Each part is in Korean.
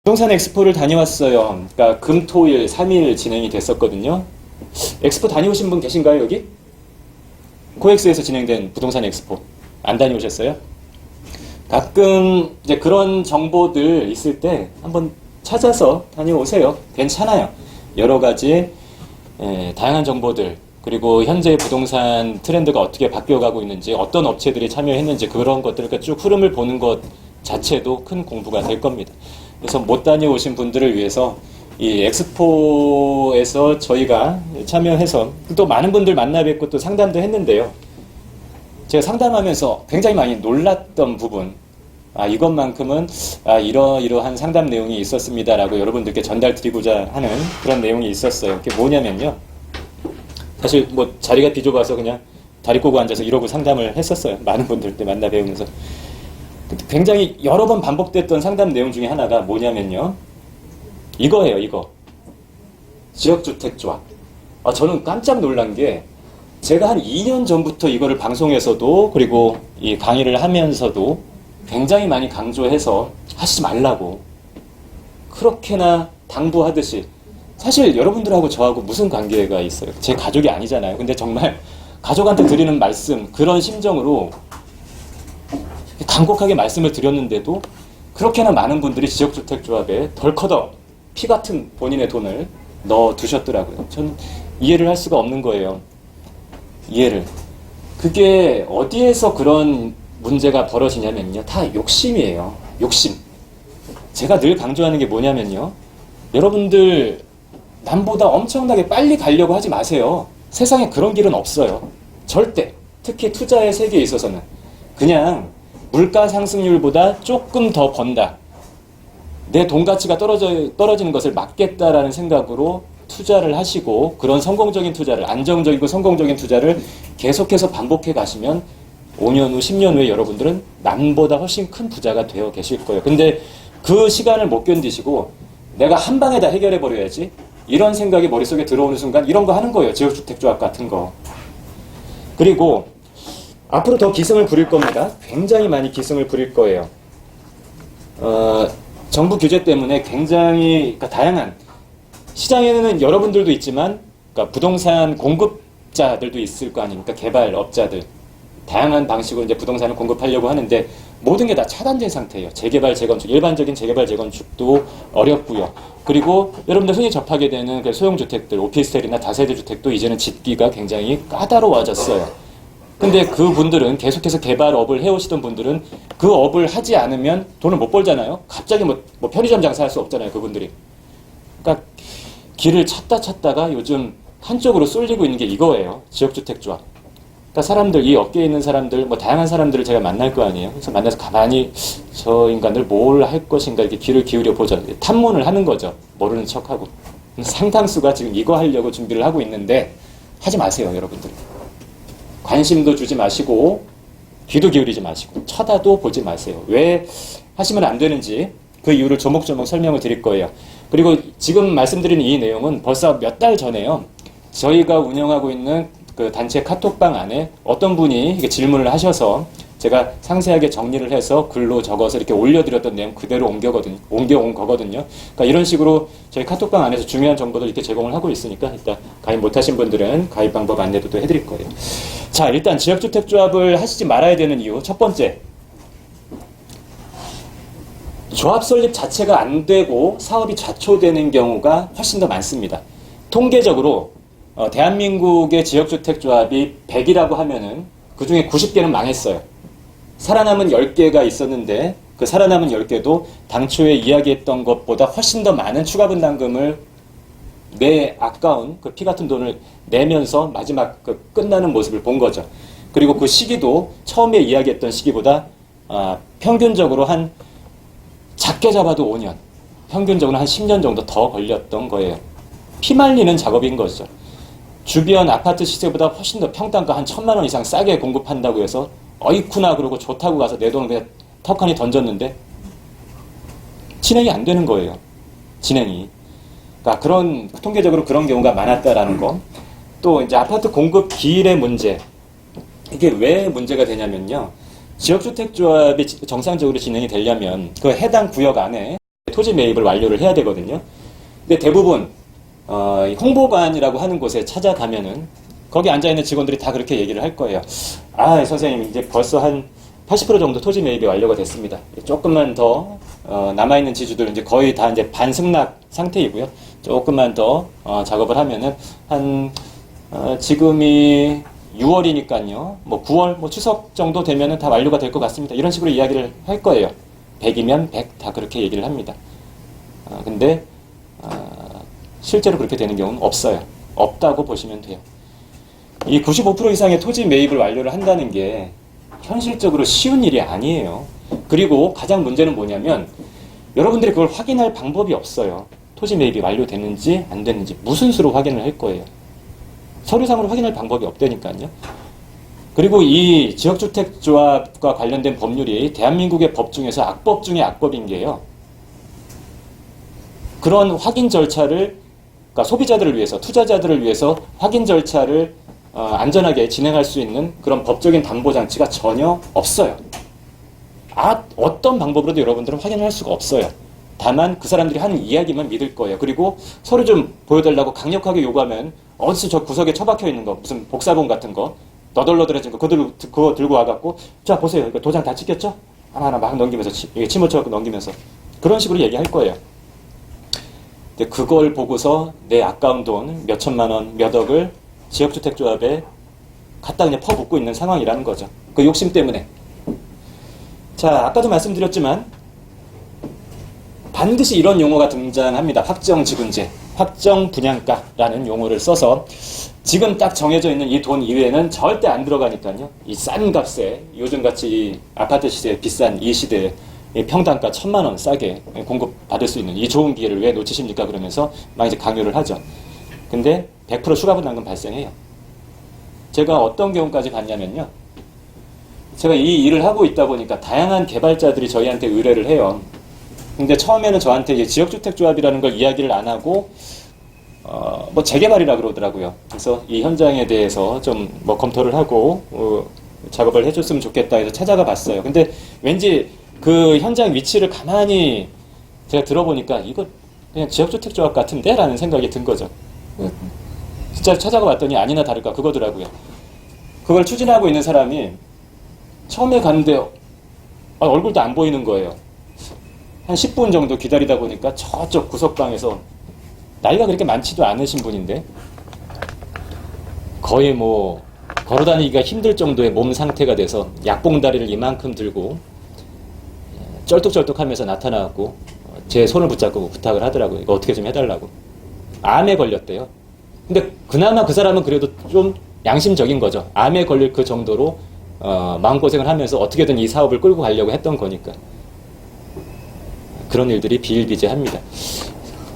부동산 엑스포를 다녀왔어요. 그러니까 금, 토, 일 3일 진행이 됐었거든요. 엑스포 다녀오신 분 계신가요, 여기? 코엑스에서 진행된 부동산 엑스포. 안 다녀오셨어요? 가끔 이제 그런 정보들 있을 때 한번 찾아서 다녀오세요. 괜찮아요. 여러 가지 다양한 정보들, 그리고 현재 부동산 트렌드가 어떻게 바뀌어가고 있는지, 어떤 업체들이 참여했는지 그런 것들을 쭉 흐름을 보는 것 자체도 큰 공부가 될 겁니다. 그래서 못 다녀오신 분들을 위해서 이 엑스포에서 저희가 참여해서 또 많은 분들 만나 뵙고 또 상담도 했는데요. 제가 상담하면서 굉장히 많이 놀랐던 부분, 이것만큼은 이러이러한 상담 내용이 있었습니다라고 여러분들께 전달드리고자 하는 그런 내용이 있었어요. 그게 뭐냐면요. 사실 뭐 자리가 비좁아서 그냥 다리 꼬고 앉아서 이러고 상담을 했었어요. 많은 분들께 만나 뵈면서. 굉장히 여러 번 반복됐던 상담 내용 중에 하나가 뭐냐면요. 이거예요, 이거. 지역주택조합. 저는 깜짝 놀란 게 제가 한 2년 전부터 이거를 방송에서도 그리고 이 강의를 하면서도 굉장히 많이 강조해서 하시지 말라고 그렇게나 당부하듯이, 사실 여러분들하고 저하고 무슨 관계가 있어요? 제 가족이 아니잖아요. 근데 정말 가족한테 드리는 말씀, 그런 심정으로 간곡하게 말씀을 드렸는데도 그렇게나 많은 분들이 지역주택조합에 덜커덕 피 같은 본인의 돈을 넣어두셨더라고요. 전 이해를 할 수가 없는 거예요. 이해를. 그게 어디에서 그런 문제가 벌어지냐면요. 다 욕심이에요. 욕심. 제가 늘 강조하는 게 뭐냐면요. 여러분들 남보다 엄청나게 빨리 가려고 하지 마세요. 세상에 그런 길은 없어요. 절대. 특히 투자의 세계에 있어서는. 그냥 물가 상승률보다 조금 더 번다. 내 돈 가치가 떨어지는 것을 막겠다라는 생각으로 투자를 하시고, 그런 성공적인 투자를, 안정적이고 성공적인 투자를 계속해서 반복해 가시면 5년 후, 10년 후에 여러분들은 남보다 훨씬 큰 부자가 되어 계실 거예요. 근데 그 시간을 못 견디시고 내가 한 방에 다 해결해 버려야지, 이런 생각이 머릿속에 들어오는 순간 이런 거 하는 거예요. 지역주택조합 같은 거. 그리고 앞으로 더 기승을 부릴 겁니다. 굉장히 많이 기승을 부릴 거예요. 정부 규제 때문에 굉장히, 그러니까 다양한, 시장에는 여러분들도 있지만, 그러니까 부동산 공급자들도 있을 거 아닙니까? 개발업자들. 다양한 방식으로 이제 부동산을 공급하려고 하는데 모든 게 다 차단된 상태예요. 재개발, 재건축, 일반적인 재개발, 재건축도 어렵고요. 그리고 여러분들 흔히 접하게 되는 그 소형주택들, 오피스텔이나 다세대 주택도 이제는 짓기가 굉장히 까다로워졌어요. 근데 그 분들은, 계속해서 개발업을 해오시던 분들은 그 업을 하지 않으면 돈을 못 벌잖아요. 갑자기 뭐 편의점 장사할 수 없잖아요, 그분들이. 그러니까 길을 찾다가 요즘 한쪽으로 쏠리고 있는 게 이거예요. 지역주택조합. 그러니까 사람들, 이 업계에 있는 사람들, 뭐 다양한 사람들을 제가 만날 거 아니에요. 그래서 만나서 가만히 저 인간들 뭘 할 것인가 이렇게 귀를 기울여 보죠. 탐문을 하는 거죠. 모르는 척하고. 상당수가 지금 이거 하려고 준비를 하고 있는데 하지 마세요, 여러분들. 관심도 주지 마시고 귀도 기울이지 마시고 쳐다도 보지 마세요. 왜 하시면 안 되는지 그 이유를 조목조목 설명을 드릴 거예요. 그리고 지금 말씀드린 이 내용은 벌써 몇 달 전에요. 저희가 운영하고 있는 그 단체 카톡방 안에 어떤 분이 이렇게 질문을 하셔서 제가 상세하게 정리를 해서 글로 적어서 이렇게 올려드렸던 내용 그대로 옮겨온 거거든요. 그러니까 이런 식으로 저희 카톡방 안에서 중요한 정보들 이렇게 제공을 하고 있으니까 일단 가입 못하신 분들은 가입 방법 안내도 또 해드릴 거예요. 자, 일단 지역주택조합을 하시지 말아야 되는 이유 첫 번째, 조합 설립 자체가 안 되고 사업이 좌초되는 경우가 훨씬 더 많습니다. 통계적으로 대한민국의 지역주택조합이 100이라고 하면은 그 중에 90개는 망했어요. 살아남은 10개가 있었는데 그 살아남은 10개도 당초에 이야기했던 것보다 훨씬 더 많은 추가 분담금을 아까운 그 피 같은 돈을 내면서 마지막 그 끝나는 모습을 본 거죠. 그리고 그 시기도 처음에 이야기했던 시기보다 평균적으로 한 작게 잡아도 5년, 평균적으로 한 10년 정도 더 걸렸던 거예요. 피말리는 작업인 거죠. 주변 아파트 시세보다 훨씬 더 평당가 한 1,000만 원 이상 싸게 공급한다고 해서 어이쿠나 그러고 좋다고 가서 내 돈을 그냥 턱하니 던졌는데 진행이 안 되는 거예요. 진행이. 그러니까 그런, 통계적으로 그런 경우가 많았다라는 거. 또 이제 아파트 공급 기일의 문제. 이게 왜 문제가 되냐면요. 지역주택조합이 정상적으로 진행이 되려면 그 해당 구역 안에 토지 매입을 완료를 해야 되거든요. 근데 대부분 홍보관이라고 하는 곳에 찾아가면은 거기 앉아있는 직원들이 다 그렇게 얘기를 할 거예요. 아, 선생님 이제 벌써 한 80% 정도 토지 매입이 완료가 됐습니다. 조금만 더 남아있는 지주들은 이제 거의 다 이제 반승낙 상태이고요. 조금만 더 작업을 하면은 한 지금이 6월이니까요. 뭐 9월, 뭐 추석 정도 되면은 다 완료가 될 것 같습니다. 이런 식으로 이야기를 할 거예요. 100이면 100 다 그렇게 얘기를 합니다. 근데 실제로 그렇게 되는 경우는 없어요. 없다고 보시면 돼요. 이 95% 이상의 토지 매입을 완료를 한다는 게 현실적으로 쉬운 일이 아니에요. 그리고 가장 문제는 뭐냐면 여러분들이 그걸 확인할 방법이 없어요. 토지 매입이 완료됐는지 안 됐는지 무슨 수로 확인을 할 거예요. 서류상으로 확인할 방법이 없다니까요. 그리고 이 지역주택조합과 관련된 법률이 대한민국의 법 중에서 악법 중에 악법인 게요. 그런 확인 절차를, 그러니까 소비자들을 위해서, 투자자들을 위해서 확인 절차를 안전하게 진행할 수 있는 그런 법적인 담보 장치가 전혀 없어요. 어떤 방법으로도 여러분들은 확인을 할 수가 없어요. 다만 그 사람들이 하는 이야기만 믿을 거예요. 그리고 서류 좀 보여달라고 강력하게 요구하면 어디서 저 구석에 처박혀 있는 거, 무슨 복사본 같은 거, 너덜너덜해진 거, 그거 들고 와갖고, 자, 보세요. 도장 다 찍혔죠? 하나하나 막 넘기면서, 침 묻혀갖고 넘기면서. 그런 식으로 얘기할 거예요. 근데 그걸 보고서 내 아까운 돈, 몇 천만 원, 몇 억을 지역주택조합에 갖다 그냥 퍼붓고 있는 상황이라는 거죠. 그 욕심 때문에. 자, 아까도 말씀드렸지만, 반드시 이런 용어가 등장합니다. 확정지분제, 확정분양가라는 용어를 써서 지금 딱 정해져 있는 이 돈 이외에는 절대 안 들어가니까요. 이 싼 값에 요즘같이 이 아파트 시세 비싼 이 시대에 이 평당가 1,000만 원 싸게 공급받을 수 있는 이 좋은 기회를 왜 놓치십니까? 그러면서 막 이제 강요를 하죠. 근데 100% 추가분담금 발생해요. 제가 어떤 경우까지 봤냐면요. 제가 이 일을 하고 있다 보니까 다양한 개발자들이 저희한테 의뢰를 해요. 근데 처음에는 저한테 이제 지역주택조합이라는 걸 이야기를 안 하고 뭐 재개발이라 그러더라고요. 그래서 이 현장에 대해서 좀 뭐 검토를 하고 작업을 해줬으면 좋겠다 해서 찾아가 봤어요. 근데 왠지 그 현장 위치를 가만히 제가 들어보니까 이거 그냥 지역주택조합 같은데? 라는 생각이 든 거죠. 진짜 찾아가 봤더니 아니나 다를까 그거더라고요. 그걸 추진하고 있는 사람이 처음에 갔는데 얼굴도 안 보이는 거예요. 한 10분 정도 기다리다 보니까 저쪽 구석방에서 나이가 그렇게 많지도 않으신 분인데 거의 뭐 걸어다니기가 힘들 정도의 몸 상태가 돼서 약봉다리를 이만큼 들고 쩔뚝쩔뚝하면서 나타나갖고 제 손을 붙잡고 부탁을 하더라고요. 이거 어떻게 좀 해달라고. 암에 걸렸대요. 근데 그나마 그 사람은 그래도 좀 양심적인 거죠. 암에 걸릴 그 정도로 마음고생을 하면서 어떻게든 이 사업을 끌고 가려고 했던 거니까. 그런 일들이 비일비재합니다.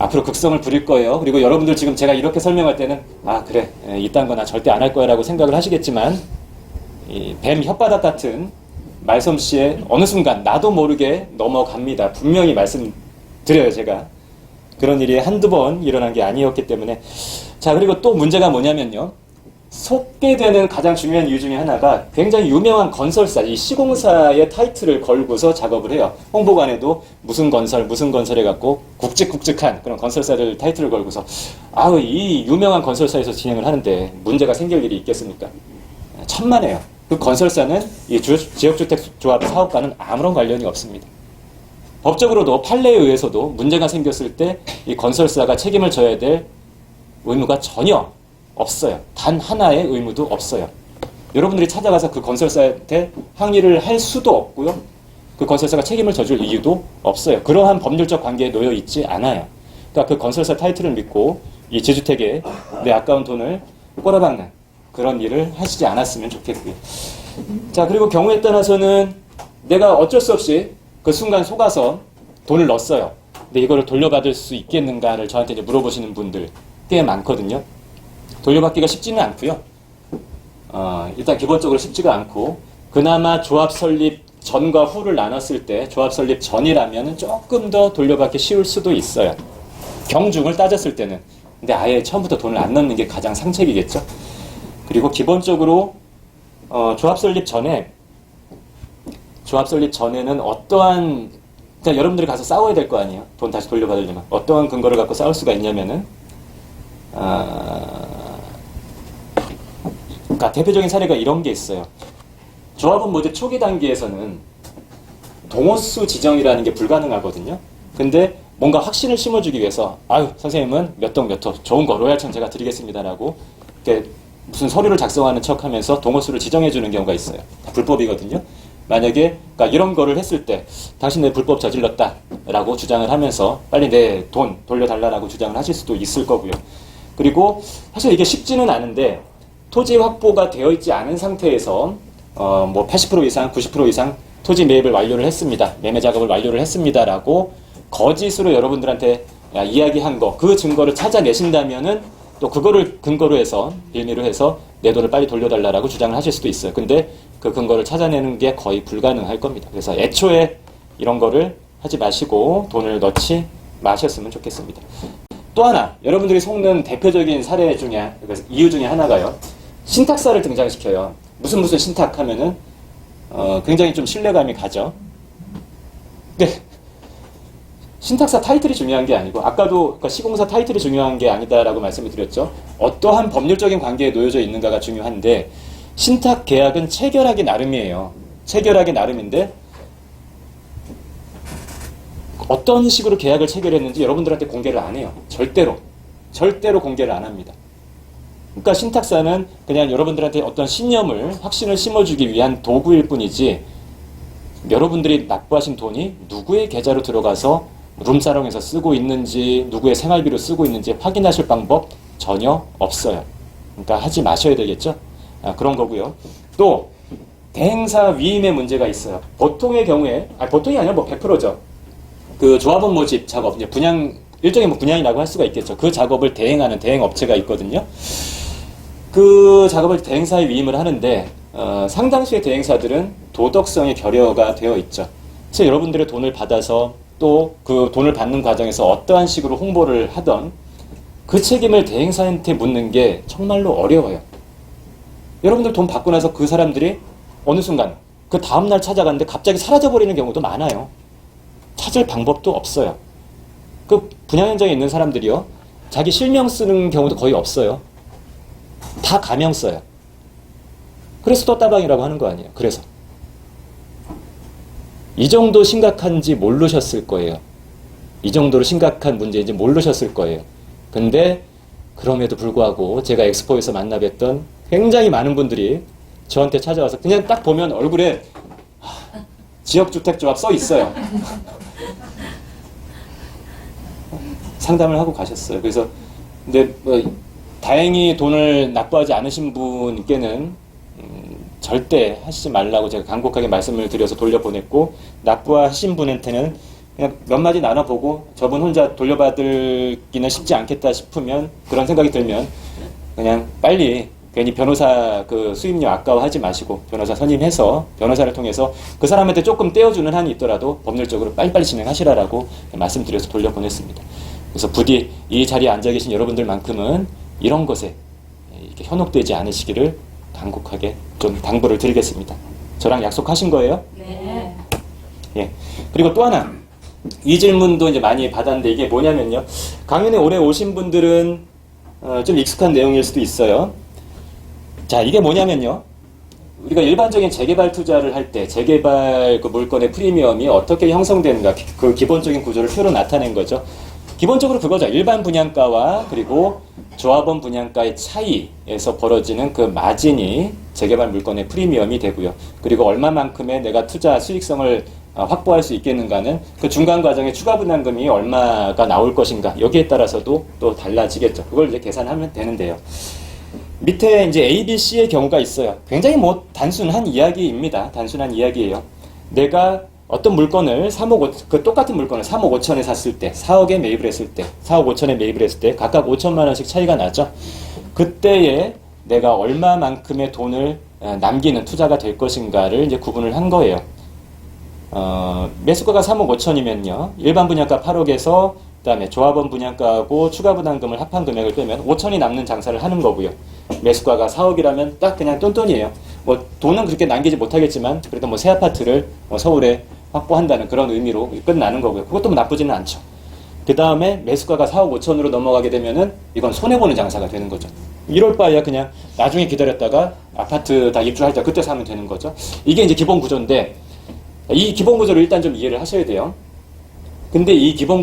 앞으로 극성을 부릴 거예요. 그리고 여러분들 지금 제가 이렇게 설명할 때는 그래 이딴 거 나 절대 안 할 거야 라고 생각을 하시겠지만 이 뱀 혓바닥 같은 말솜씨에 어느 순간 나도 모르게 넘어갑니다. 분명히 말씀드려요. 제가 그런 일이 한두 번 일어난 게 아니었기 때문에. 자, 그리고 또 문제가 뭐냐면요, 속게 되는 가장 중요한 이유 중에 하나가 굉장히 유명한 건설사, 이 시공사의 타이틀을 걸고서 작업을 해요. 홍보관에도 무슨 건설 해갖고 굵직굵직한 그런 건설사들 타이틀을 걸고서 이 유명한 건설사에서 진행을 하는데 문제가 생길 일이 있겠습니까? 천만에요. 그 건설사는 이 지역주택조합 사업과는 아무런 관련이 없습니다. 법적으로도 판례에 의해서도 문제가 생겼을 때 이 건설사가 책임을 져야 될 의무가 전혀 없어요. 단 하나의 의무도 없어요. 여러분들이 찾아가서 그 건설사한테 항의를 할 수도 없고요. 그 건설사가 책임을 져줄 이유도 없어요. 그러한 법률적 관계에 놓여 있지 않아요. 그러니까 그 건설사 타이틀을 믿고 이 지주택에 내 아까운 돈을 꼬라박는 그런 일을 하시지 않았으면 좋겠고요. 자, 그리고 경우에 따라서는 내가 어쩔 수 없이 그 순간 속아서 돈을 넣었어요. 근데 이거를 돌려받을 수 있겠는가를 저한테 이제 물어보시는 분들 꽤 많거든요. 돌려받기가 쉽지는 않고요. 일단 기본적으로 쉽지가 않고, 그나마 조합 설립 전과 후를 나눴을 때 조합 설립 전이라면 조금 더 돌려받기 쉬울 수도 있어요. 경중을 따졌을 때는. 근데 아예 처음부터 돈을 안 넣는 게 가장 상책이겠죠. 그리고 기본적으로 조합 설립 전에는 어떠한 자, 여러분들이 가서 싸워야 될 거 아니에요. 돈 다시 돌려받으려면. 어떠한 근거를 갖고 싸울 수가 있냐면은, 그러니까 대표적인 사례가 이런 게 있어요. 조합원 모집 초기 단계에서는 동호수 지정이라는 게 불가능하거든요. 근데 뭔가 확신을 심어주기 위해서, 아유, 선생님은 몇 동 몇 호, 좋은 거, 로얄청 제가 드리겠습니다라고, 이렇게 무슨 서류를 작성하는 척 하면서 동호수를 지정해주는 경우가 있어요. 다 불법이거든요. 만약에, 그러니까 이런 거를 했을 때, 당신 내 불법 저질렀다 라고 주장을 하면서 빨리 내 돈 돌려달라고 주장을 하실 수도 있을 거고요. 그리고 사실 이게 쉽지는 않은데, 토지 확보가 되어 있지 않은 상태에서, 뭐 80% 이상, 90% 이상 토지 매입을 완료를 했습니다. 매매 작업을 완료를 했습니다라고 거짓으로 여러분들한테 이야기한 거, 그 증거를 찾아내신다면은 또 그거를 근거로 해서, 빌미로 해서 내 돈을 빨리 돌려달라고 주장을 하실 수도 있어요. 근데 그 근거를 찾아내는 게 거의 불가능할 겁니다. 그래서 애초에 이런 거를 하지 마시고 돈을 넣지 마셨으면 좋겠습니다. 또 하나, 여러분들이 속는 대표적인 사례 중에, 이유 중에 하나가요. 신탁사를 등장시켜요. 무슨 신탁 하면은, 굉장히 좀 신뢰감이 가죠. 근데, 신탁사 타이틀이 중요한 게 아니고, 아까도 그러니까 시공사 타이틀이 중요한 게 아니다라고 말씀을 드렸죠. 어떠한 법률적인 관계에 놓여져 있는가가 중요한데, 신탁 계약은 체결하기 나름이에요. 체결하기 나름인데, 어떤 식으로 계약을 체결했는지 여러분들한테 공개를 안 해요. 절대로 공개를 안 합니다. 그러니까 신탁사는 그냥 여러분들한테 어떤 신념을, 확신을 심어주기 위한 도구일 뿐이지, 여러분들이 납부하신 돈이 누구의 계좌로 들어가서 룸사롱에서 쓰고 있는지, 누구의 생활비로 쓰고 있는지 확인하실 방법 전혀 없어요. 그러니까 하지 마셔야 되겠죠? 그런 거고요. 또 대행사 위임의 문제가 있어요. 보통의 경우에, 보통이 아니라 뭐 100%죠. 그 조합원 모집 작업, 이제 일종의 뭐 분양이라고 할 수가 있겠죠. 그 작업을 대행하는 대행업체가 있거든요. 그 작업을 대행사에 위임을 하는데, 상당수의 대행사들은 도덕성의 결여가 되어 있죠. 그래서 여러분들의 돈을 받아서 또 그 돈을 받는 과정에서 어떠한 식으로 홍보를 하던 그 책임을 대행사한테 묻는 게 정말로 어려워요. 여러분들 돈 받고 나서 그 사람들이 어느 순간 그 다음날 찾아갔는데 갑자기 사라져버리는 경우도 많아요. 찾을 방법도 없어요. 그 분양 현장에 있는 사람들이요, 자기 실명 쓰는 경우도 거의 없어요. 다 가명 써요. 그래서 또 따방이라고 하는 거 아니에요. 그래서 이 정도 심각한지 모르셨을 거예요. 이 정도로 심각한 문제인지 모르셨을 거예요. 근데 그럼에도 불구하고 제가 엑스포에서 만나뵀던 굉장히 많은 분들이 저한테 찾아와서 그냥 딱 보면 얼굴에 지역주택조합 써 있어요. 상담을 하고 가셨어요. 그래서 근데 뭐 다행히 돈을 납부하지 않으신 분께는 절대 하시지 말라고 제가 간곡하게 말씀을 드려서 돌려보냈고, 납부하신 분한테는 그냥 몇 마디 나눠보고 저분 혼자 돌려받기는 쉽지 않겠다 싶으면, 그런 생각이 들면 그냥 빨리, 괜히 변호사 그 수임료 아까워하지 마시고 변호사 선임해서 변호사를 통해서 그 사람한테 조금 떼어주는 한이 있더라도 법률적으로 빨리빨리 진행하시라라고 말씀드려서 돌려보냈습니다. 그래서 부디 이 자리에 앉아 계신 여러분들만큼은 이런 것에 이렇게 현혹되지 않으시기를 간곡하게 좀 당부를 드리겠습니다. 저랑 약속하신 거예요? 네. 예. 그리고 또 하나, 이 질문도 이제 많이 받았는데 이게 뭐냐면요. 강연에 오래 오신 분들은 좀 익숙한 내용일 수도 있어요. 자, 이게 뭐냐면요. 우리가 일반적인 재개발 투자를 할 때 재개발 그 물건의 프리미엄이 어떻게 형성되는가, 그 기본적인 구조를 표로 나타낸 거죠. 기본적으로 그거죠. 일반 분양가와 그리고 조합원 분양가의 차이에서 벌어지는 그 마진이 재개발 물건의 프리미엄이 되고요. 그리고 얼마만큼의 내가 투자 수익성을 확보할 수 있겠는가는 그 중간 과정에 추가 분담금이 얼마가 나올 것인가, 여기에 따라서도 또 달라지겠죠. 그걸 이제 계산하면 되는데요. 밑에 이제 A, B, C의 경우가 있어요. 굉장히 뭐 단순한 이야기입니다. 단순한 이야기예요. 내가 어떤 물건을 그 똑같은 물건을 3억 5천에 샀을 때, 4억에 매입을 했을 때, 4억 5천에 매입을 했을 때 각각 5천만 원씩 차이가 나죠. 그때에 내가 얼마만큼의 돈을 남기는 투자가 될 것인가를 이제 구분을 한 거예요. 매수가가 3억 5천이면요. 일반 분양가 8억에서 그다음에 조합원 분양가하고 추가 부담금을 합한 금액을 빼면 5천이 남는 장사를 하는 거고요. 매수가가 4억이라면 딱 그냥 똔똔이에요. 뭐 돈은 그렇게 남기지 못하겠지만 그래도 뭐 새 아파트를 서울에 확보한다는 그런 의미로 끝나는 거고요. 그것도 뭐 나쁘지는 않죠. 그 다음에 매수가가 4억 5천으로 넘어가게 되면은 이건 손해보는 장사가 되는 거죠. 이럴 바에야 그냥 나중에 기다렸다가 아파트 다 입주할 때 그때 사면 되는 거죠. 이게 이제 기본 구조인데 이 기본 구조를 일단 좀 이해를 하셔야 돼요. 근데 이 기본